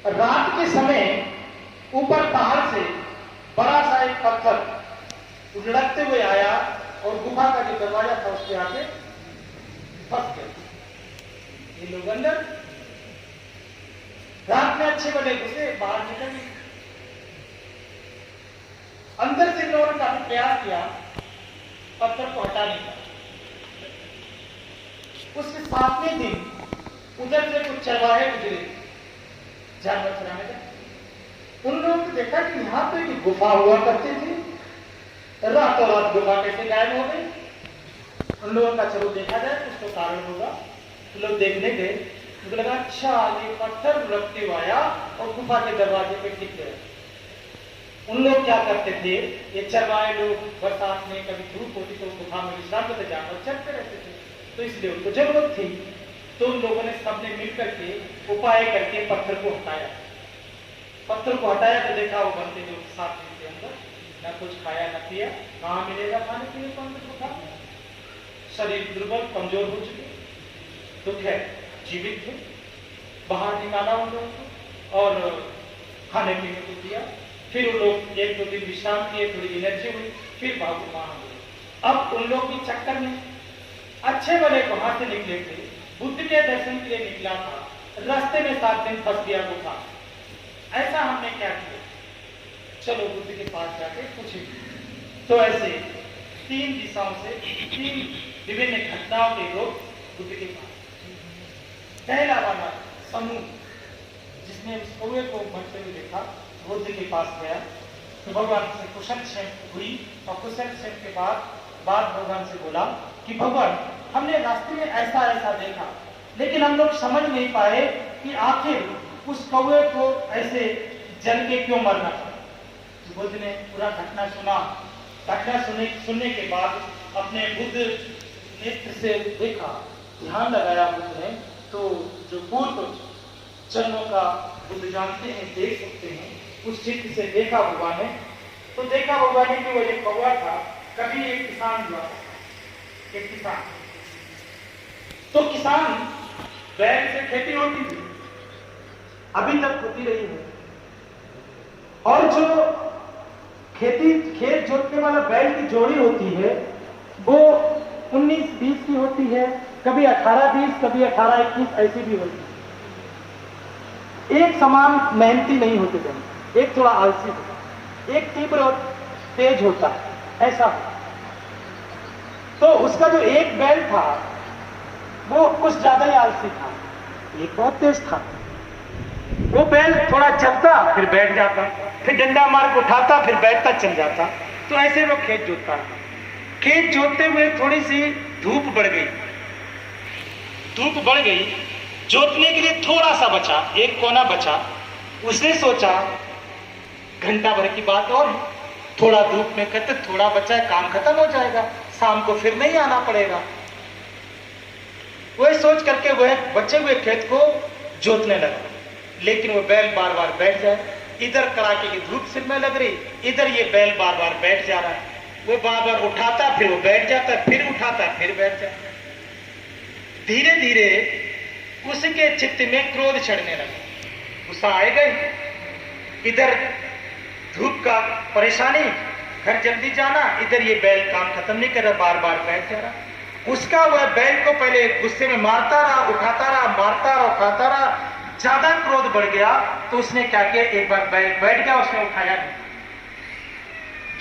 रात के समय ऊपर पहाड़ से बड़ा सा एक पत्थर लुढ़कते हुए आया और गुफा का जो दरवाजा था उसके आगे फंस गया। ये लोग अंदर रात में अच्छे बने घुसे, बाहर निकल गए। अंदर से लोगों ने काफी प्रयास किया पत्थर को हटाने का। उसके सातवें दिन उधर से कुछ चरवाहे गुजरे जानवर चराने का। उन लोगों ने देखा कि यहां तो एक गुफा हुआ करती थी, रातों रात गुफा कैसे गायब हो गई। उन लोगों का चलो देखा जाए कुछ तो कारण होगा। तो लोग देखने गए, उनको लगा अच्छा ये पत्थर रखते हुआ आया और गुफा के दरवाजे पे टिक गया। उन लोग क्या करते थे, ये चरवाहे लोग बरसात में कभी धूप होती तो गुफा में विश्राम करते, जानवर चलते रहते थे, तो इसलिए उनको जरूरत थी। तो उन लोगों ने सबने मिलकर के उपाय करके पत्थर को हटाया। पत्थर को हटाया तो देखा वो बनते जो 7 दिन के अंदर न कुछ खाया न पिया, कहाँ मिलेगा खाने के लिए पंडित को था। शरीर दुर्बल कमजोर हो चुके, दुख है, जीवित थे। बाहर निकाला उन लोगों को और खाने पीने को दिया। फिर उन लोग 1-2 दिन विश्राम किए, थोड़ी एनर्जी हुई, फिर बाबू वहां गए। अब उन लोग के चक्कर में अच्छे भले वहां से निकले थे, बुद्ध के दर्शन के लिए निकला था, रास्ते में 7 दिन फंस गया गुफा। ऐसा हमने क्या किया, चलो बुद्ध के पास जाके पूछेंगे। तो ऐसे 3 दिशाओं से 3 विभिन्न घटनाओं के लोग बुद्ध के पास। पहला वाला समूह जिसने उस कौवे को मरते हुए देखा, बुद्ध के पास गया तो भगवान से कुशल क्षेम हुई और कुशल क्षेम के बाद भगवान से बोला कि भगवान हमने रास्ते में ऐसा ऐसा देखा, लेकिन हम लोग समझ नहीं पाए कि आखिर उस कौवे को ऐसे जल के क्यों मरना था। तो बुद्ध ने पूरा घटना सुना। घटना सुनने के बाद अपने बुद्ध नेत्र से देखा, ध्यान लगाया बुद्ध ने, तो जो पूर्व जन्मों का बुद्ध जानते हैं, देख सकते हैं, उस चित्र से देखा भगवान ने। तो देखा भगवान ने कि वो एक कौवा था, कभी एक किसान हुआ, एक किसान। तो किसान बैल से खेती होती थी, अभी तक होती रही है। और जो खेत जोतने वाला बैल की जोड़ी होती है वो 19-20 की होती है, कभी 18-20, कभी 18-21 ऐसी भी होती है। एक समान मेहनती नहीं होते थे, एक थोड़ा आलसी होता है, एक तीव्र और तेज होता है, ऐसा। तो उसका जो एक बैल था वो कुछ ज्यादा ही आलसी था, एक बहुत तेज था। वो बैल थोड़ा चलता फिर बैठ जाता, फिर डंडा मार के उठाता फिर बैठता चल जाता। तो ऐसे वो खेत जोतता। खेत जोतते हुए थोड़ी सी धूप बढ़ गई, जोतने के लिए थोड़ा सा बचा, एक कोना बचा। उसने सोचा घंटा भर की बात और थोड़ा धूप में करते, थोड़ा बचा है, काम खत्म हो जाएगा, शाम को फिर नहीं आना पड़ेगा। वही सोच करके वह बचे हुए खेत को जोतने लगा। लेकिन वो बैल बार बार बैठ जाए, इधर कड़ाके की धूप सिर में लग रही, इधर ये बैल बार बार बैठ जा रहा है। वो बार बार उठाता फिर वो बैठ जाता, फिर उठाता फिर बैठ जाता। धीरे धीरे उसके चित्त में क्रोध चढ़ने लगा, गुस्सा आएगा ही। इधर धूप का परेशानी, घर जल्दी जाना, इधर ये बैल काम खत्म नहीं कर रहा, बार बार बैठ जा रहा। उसका वह बैल को पहले गुस्से में मारता रहा, उठाता रहा, मारता रहा, उठाता रहा। ज्यादा क्रोध बढ़ गया तो उसने क्या किया, एक बार बैल बैठ गया, उसने उठाया नहीं।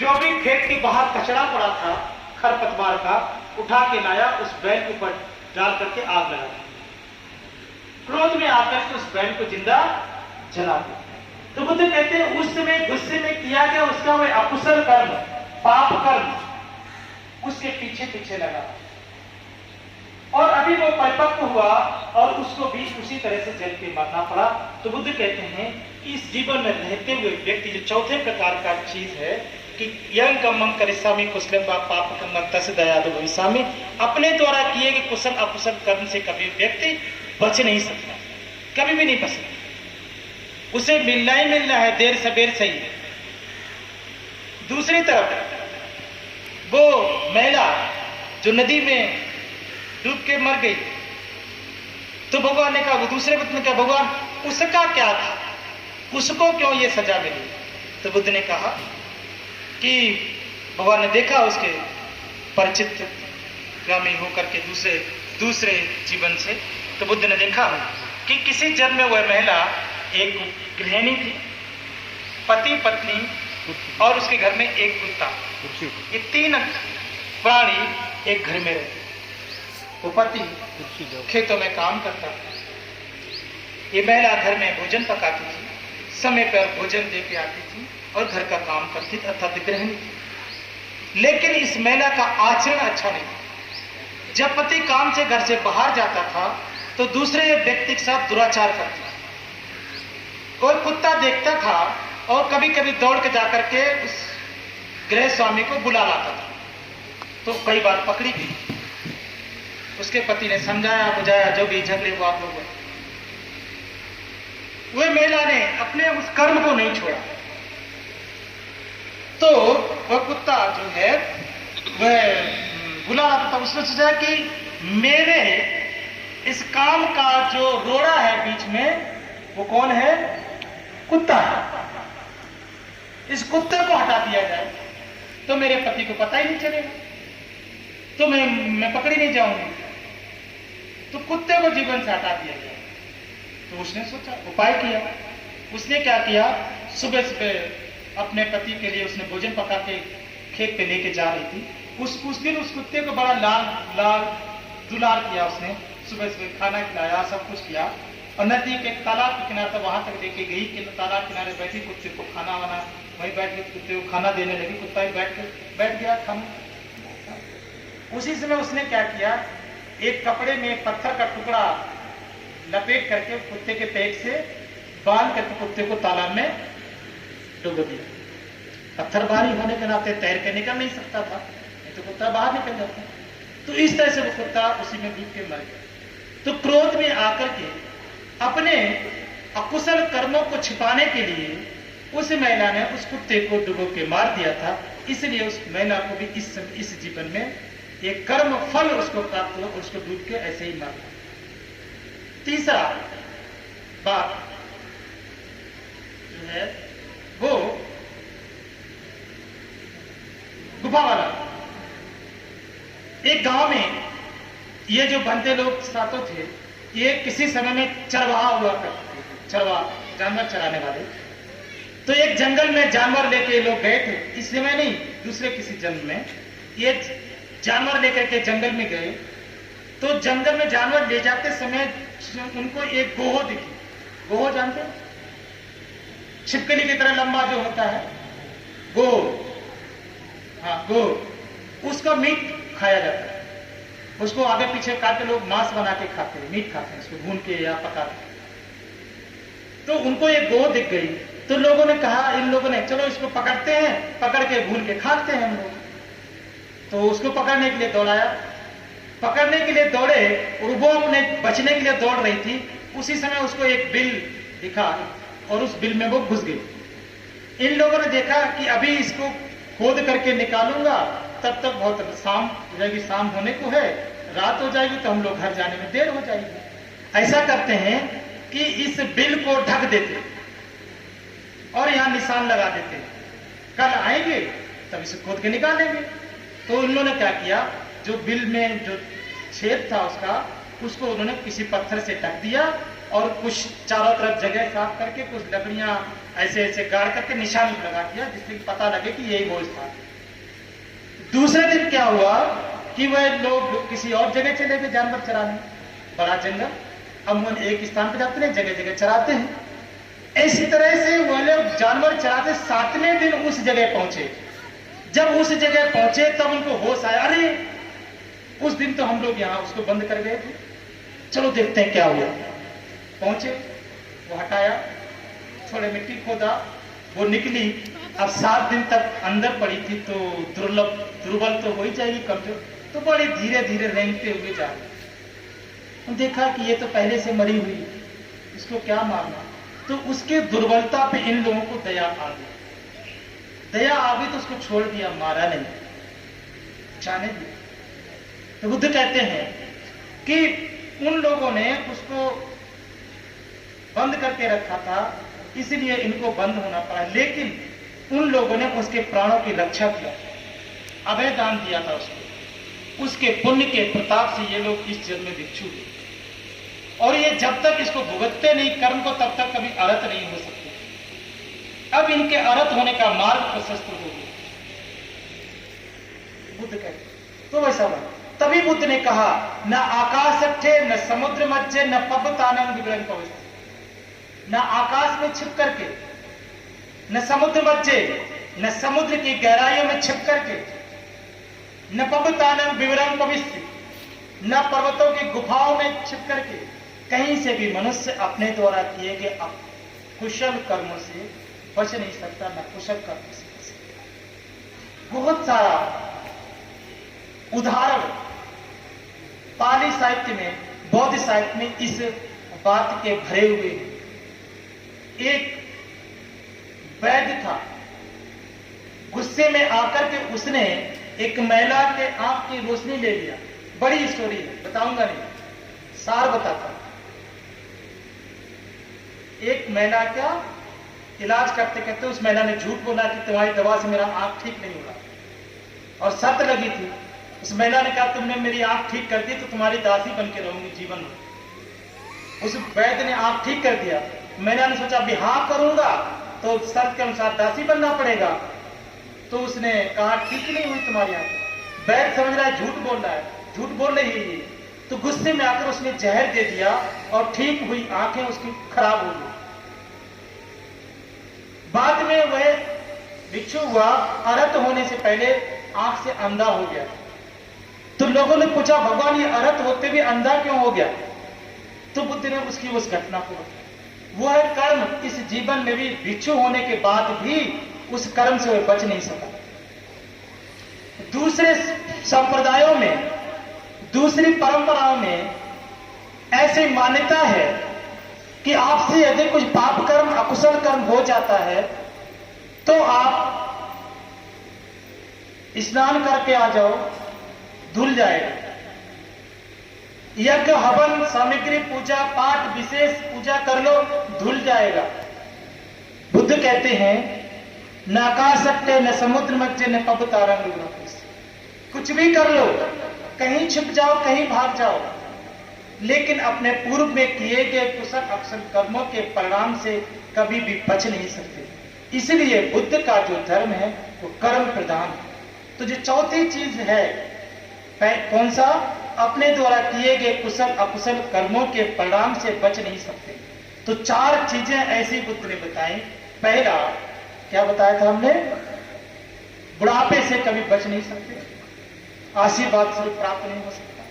जो भी खेत के बाहर कचरा पड़ा था खरपतवार का, उठा के लाया, उस बैल के ऊपर डाल करके आग लगा दी। क्रोध में आकर के उस बैल को जिंदा जला दिया। तो बुद्ध कहते हैं उस समय गुस्से में किया गया उसका वह अकुशल कर्म, पाप कर्म उसके पीछे पीछे लगा, और अभी वो परिपक्व हुआ और उसको भी उसी तरह से जल के मरना पड़ा। तो बुद्ध कहते हैं इस जीवन में रहते हुए व्यक्ति जो चौथे प्रकार का चीज है कि यंग कमं करिष्यामि कुशलम वा पापकं मत्तस्य दयालु भविष्यामि, अपने द्वारा किए गए कुशल अकुशल कर्म से कभी व्यक्ति बच नहीं सकता, कभी भी नहीं बच सकता। उसे मिलना ही मिलना है, देर सबेर सही। दूसरी तरफ वो महिला जो नदी में डूब के मर गई, तो भगवान ने कहा, वो दूसरे वक्त में क्या, भगवान उसका क्या था, उसको क्यों ये सजा मिली? तो बुद्ध ने कहा कि भगवान ने देखा उसके परिचित गामी होकर के दूसरे जीवन से, तो बुद्ध ने देखा कि किसी जन्म में वह महिला एक गृहिणी थी, पति पत्नी और उसके घर में एक कुत्ता, ये 3 प्राणी एक घर में रहते। वो पति खेतों में काम करता था, ये महिला घर में भोजन पकाती थी, समय पर भोजन दे के आती थी और घर का काम करती थी, अर्थात गृहिणी थी। लेकिन इस महिला का आचरण अच्छा नहीं था। जब पति काम से घर से बाहर जाता था तो दूसरे व्यक्ति के साथ दुराचार करती थी। और कुत्ता देखता था और कभी कभी दौड़ के जाकर के उस गृह स्वामी को बुला लाता था, तो कई बार पकड़ी गई। उसके पति ने समझाया बुझाया, जो भी झगड़े हुआ आप लोग, वह महिला ने अपने उस कर्म को नहीं छोड़ा। तो वह कुत्ता जो है वह बुला रहा था, उसने सोचा कि मेरे इस काम का जो रोड़ा है बीच में, वो कौन है? कुत्ता है। इस कुत्ते को हटा दिया जाए तो मेरे पति को पता ही नहीं चलेगा, तो मैं पकड़ी नहीं जाऊंगी। तो कुत्ते को जीवन से हटा दिया जाए। तो उसने सोचा, उपाय किया। उसने क्या किया, सुबह सुबह अपने पति के लिए उसने भोजन पका के खेत पे लेके जा रही थी। उस दिन उस कुत्ते को बड़ा लाल दुलार किया उसने, सुबह सुबह खाना खिलाया, सब कुछ किया। और नदी के तालाब के किनारे वहां तक लेके गई कि तालाब किनारे बैठी, कुत्ते को खाना वाना वहीं बैठ के कुत्ते को खाना देने लगी। कुत्ता ही बैठ गया खाना। उसी समय उसने क्या किया, एक कपड़े में पत्थर का टुकड़ा लपेट करके कुत्ते के पेट से बांध करके कुत्ते को तालाब में डूब दिया। पत्थर भारी होने के नाते तैर के निकल नहीं सकता था, नहीं तो कुत्ता बाहर निकल जाता। तो इस तरह से वो कुत्ता उसी में डूब के मर गया। तो क्रोध में आकर के अपने अकुशल कर्मों को छिपाने के लिए उस महिला ने उस कुत्ते को डुबो के मार दिया था। इसलिए उस महिला को भी इस जीवन में एक कर्म फल उसको प्राप्त हुआ, उसको डूब के ऐसे ही मार। तीसरा बात जो है वो गुफा वाला। एक गांव में ये जो बंदे लोग सातों थे, ये किसी समय में चरवाहा हुआ करते थे, चरवाहा जानवर चराने वाले। तो एक जंगल में जानवर लेके लोग गए थे, इस समय नहीं, दूसरे किसी जन्म में ये जानवर लेकर के जंगल में गए। तो जंगल में जानवर ले जाते समय उनको एक गोहो दिखी। गोहो जानते हैं? छिपकली की तरह लंबा जो होता है गोहो, हाँ गोहो। उसका मीट खाया जाता है, उसको आगे पीछे काट के लोग मांस बना के खाते हैं, मीट खाते हैं, उसको भून के या पका के। तो उनको एक गोहो दिख गई, तो लोगों ने कहा, इन लोगों ने, चलो इसको पकड़ते हैं, पकड़ के भून के खाते हैं हम लोग। तो उसको पकड़ने के लिए दौड़ाया, पकड़ने के लिए दौड़े और वो अपने बचने के लिए दौड़ रही थी। उसी समय उसको एक बिल दिखा और उस बिल में वो घुस गई। इन लोगों ने देखा कि अभी इसको खोद करके निकालूंगा तब तक बहुत शाम हो जाएगी, शाम होने को है, रात हो जाएगी, तो हम लोग घर जाने में देर हो जाएगी। ऐसा करते हैं कि इस बिल को ढक देते और यहां निशान लगा देते, कल आएंगे तब इसे खोद के निकालेंगे। तो उन्होंने क्या किया, जो बिल में जो छेद था उसको उन्होंने किसी पत्थर से ढक दिया और कुछ चारों तरफ जगह साफ करके कुछ लकड़ियां ऐसे ऐसे गाड़ करके निशान लगा दिया, जिससे पता लगे कि यही वो स्थान। दूसरे दिन क्या हुआ कि वह लोग किसी और जगह चले गए जानवर चराने, बड़ा जंगल, अमूमन एक स्थान पर जाते हैं, जगह जगह चराते हैं। इसी तरह से वह लोग जानवर चराते 7वें दिन उस जगह पहुंचे। जब उस जगह पहुंचे तब उनको होश आया, अरे उस दिन तो हम लोग यहां उसको बंद कर गए थे, चलो देखते हैं क्या हुआ। पहुंचे, वो हटाया, थोड़े मिट्टी खोदा, वो निकली। अब 7 दिन तक अंदर पड़ी थी तो दुर्बल तो हो ही जाएगी, कमजोर, तो बड़ी धीरे धीरे रेंगते हुए जा रही। देखा कि ये तो पहले से मरी हुई, इसको क्या मारना। तो उसके दुर्बलता पे इन लोगों को दया आ गई। दया आ गई तो उसको छोड़ दिया, मारा नहीं, जाने दिया। तो बुद्ध कहते हैं कि उन लोगों ने उसको बंद करके रखा था इसलिए इनको बंद होना पड़ा। लेकिन उन लोगों ने उसके प्राणों की रक्षा किया, अभय दान दिया था उसको। उसके पुण्य के प्रताप से ये लोग इस जन्म में भिक्षु हुए, और ये जब तक इसको भुगतते नहीं कर्म को, तब तक कभी अरहत नहीं हो सकते। अब इनके अरहत होने का मार्ग प्रशस्त हो गया। बुद्ध कहते तो वैसा बना। तभी बुद्ध ने कहा, न आकाश अट्ठे, न समुद्र मज्जे, न पबतानंग विवरण पवित्र। न आकाश में छिप करके, न समुद्र मज्जे, न समुद्र की गहराइयों में छिप करके, न पबतानंग विवरण पवित्र, न पर्वतों की गुफाओं में छिप करके, कहीं से भी मनुष्य अपने द्वारा किए गए कुशल कर्मों से बच नहीं सकता, न कुशल कर्म से बच सकता। बहुत सारा उदाहरण पाली साहित्य में, बौद्ध साहित्य में इस बात के भरे हुए हैं। एक वैद्य था, गुस्से में आकर के उसने एक महिला के आंख की रोशनी ले लिया। बड़ी स्टोरी है, बताऊंगा नहीं, सार बताता। एक महिला का इलाज करते करते उस महिला ने झूठ बोला कि तुम्हारी दवा से मेरा आंख ठीक नहीं हो रहा, और शर्त लगी थी। उस महिला ने कहा, तुमने मेरी आंख ठीक कर दी तो तुम्हारी दासी बन के रहूंगी जीवन में। उस वैद्य ने आंख ठीक कर दिया। महिला ने सोचा, अभी हाँ करूंगा तो शर्त के अनुसार दासी बनना पड़ेगा। तो उसने कहा, ठीक नहीं हुई तुम्हारी आंख। वैद्य समझ रहा है झूठ बोल रहा है, झूठ बोल रही है। तो गुस्से में आकर उसने जहर दे दिया, और ठीक हुई आंखें उसकी खराब हो गई। बाद में वह भिक्षु हुआ, अरहत होने से पहले आंख से अंधा हो गया। तो लोगों ने पूछा, भगवान ये अरहत होते भी अंधा क्यों हो गया? तो बुद्ध ने उसकी उस घटना को बताया। वो है कर्म। इस जीवन में भी भिक्षु होने के बाद भी उस कर्म से वह बच नहीं सका। दूसरे संप्रदायों में, दूसरी परंपराओं में ऐसी मान्यता है कि आपसे यदि कुछ पाप कर्म, अकुशल कर्म हो जाता है तो आप स्नान करके आ जाओ, धुल जाएगा। यज्ञ, हवन, सामग्री, पूजा पाठ, विशेष पूजा कर लो, धुल जाएगा। बुद्ध कहते हैं, न आकाश अट्टे, न समुद्र मज्जे, न पब तारंग। कुछ भी कर लो, कहीं छिप जाओ, कहीं भाग जाओ, लेकिन अपने पूर्व में किए गए कुशल अकुशल कर्मों के परिणाम से कभी भी बच नहीं सकते। इसलिए बुद्ध का जो धर्म है वो कर्म प्रधान है। तो जो चौथी चीज है, कौन सा? अपने द्वारा किए गए कुशल अकुशल कर्मों के परिणाम से बच नहीं सकते। तो चार चीजें ऐसी बुद्ध ने बताई। पहला क्या बताया था हमने? बुढ़ापे से कभी बच नहीं सकते, आशीर्वाद स्वरूप प्राप्त नहीं हो सकता,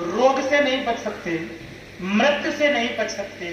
रोग से नहीं बच सकते, मृत्यु से नहीं बच सकते,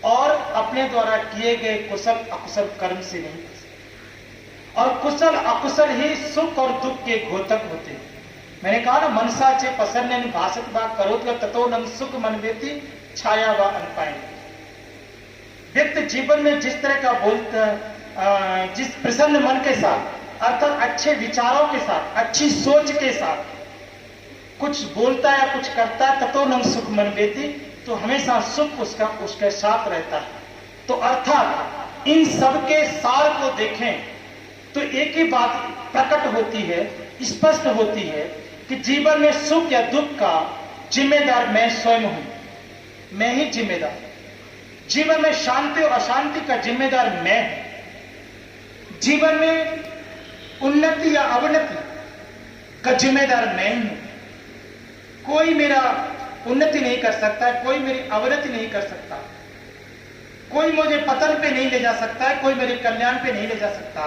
और अपने द्वारा किए गए कुशल अकुशल कर्म से नहीं बच सकते। और कुशल अकुशल ही सुख और दुख के घोतक होते हैं। मैंने कहा ना, मनसा चे पसन्ने भाषत बा करोत ततो नम सुख मन व्यति छाया व अनपाय। व्यक्ति जीवन में जिस तरह का बोलता, जिस प्रसन्न मन के साथ, अर्थात अच्छे विचारों के साथ, अच्छी सोच के साथ कुछ बोलता है या कुछ करता है, ततो नम सुख मन व्यति, तो हमेशा सुख उसके साथ रहता है। तो अर्थात इन सब के सार को देखें तो एक ही बात प्रकट होती है, स्पष्ट होती है कि जीवन में सुख या दुख का जिम्मेदार मैं स्वयं हूं, मैं ही जिम्मेदार। जीवन में शांति और अशांति का जिम्मेदार मैं हूं। जीवन में उन्नति या अवनति का जिम्मेदार मैं हूं। कोई मेरा उन्नति नहीं कर सकता, कोई मेरी अवनति नहीं कर सकता, कोई मुझे पतन पे नहीं ले जा सकता है, कोई मेरे कल्याण पे नहीं ले जा सकता,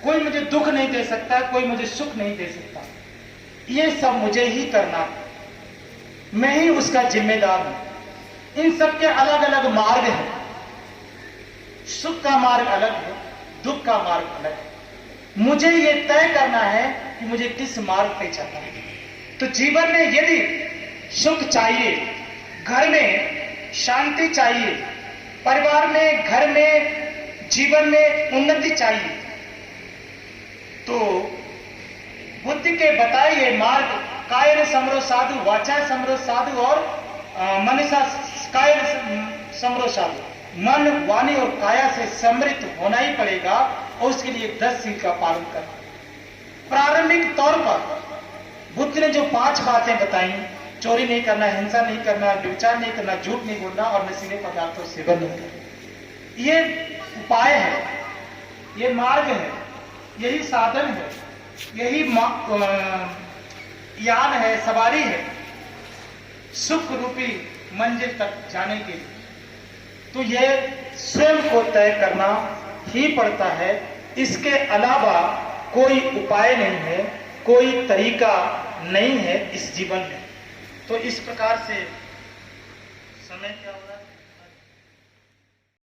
कोई मुझे दुख नहीं दे सकता, कोई मुझे सुख नहीं दे सकता। ये सब मुझे ही करना है, मैं ही उसका जिम्मेदार हूं। इन सब के अलग अलग मार्ग हैं। सुख का मार्ग अलग है, दुख का मार्ग अलग है। मुझे ये तय करना है कि मुझे किस मार्ग पे चलना है। तो जीवन में यदि सुख चाहिए, घर में शांति चाहिए, परिवार में, घर में, जीवन में उन्नति चाहिए, तो बुद्ध के बताए ये मार्ग कायन समरो साधु, वाचा समरो साधु और मनसा कायन समरो साधु, मन, वाणी और काया से समृद्ध होना ही पड़ेगा और उसके लिए 10 सील का पालन करना। प्रारंभिक तौर पर बुद्ध ने जो 5 बातें बताई, चोरी नहीं करना, हिंसा नहीं करना, व्यभिचार नहीं करना, झूठ नहीं बोलना और नशीले पदार्थों से सेवन नहीं करना, ये उपाय है, ये मार्ग है, यही साधन है, यही यान है, सवारी है सुख रूपी मंजिल तक जाने के लिए। तो ये स्वयं को तय करना ही पड़ता है, इसके अलावा कोई उपाय नहीं है, कोई तरीका नहीं है इस जीवन में। तो इस प्रकार से समय क्या हो रहा है?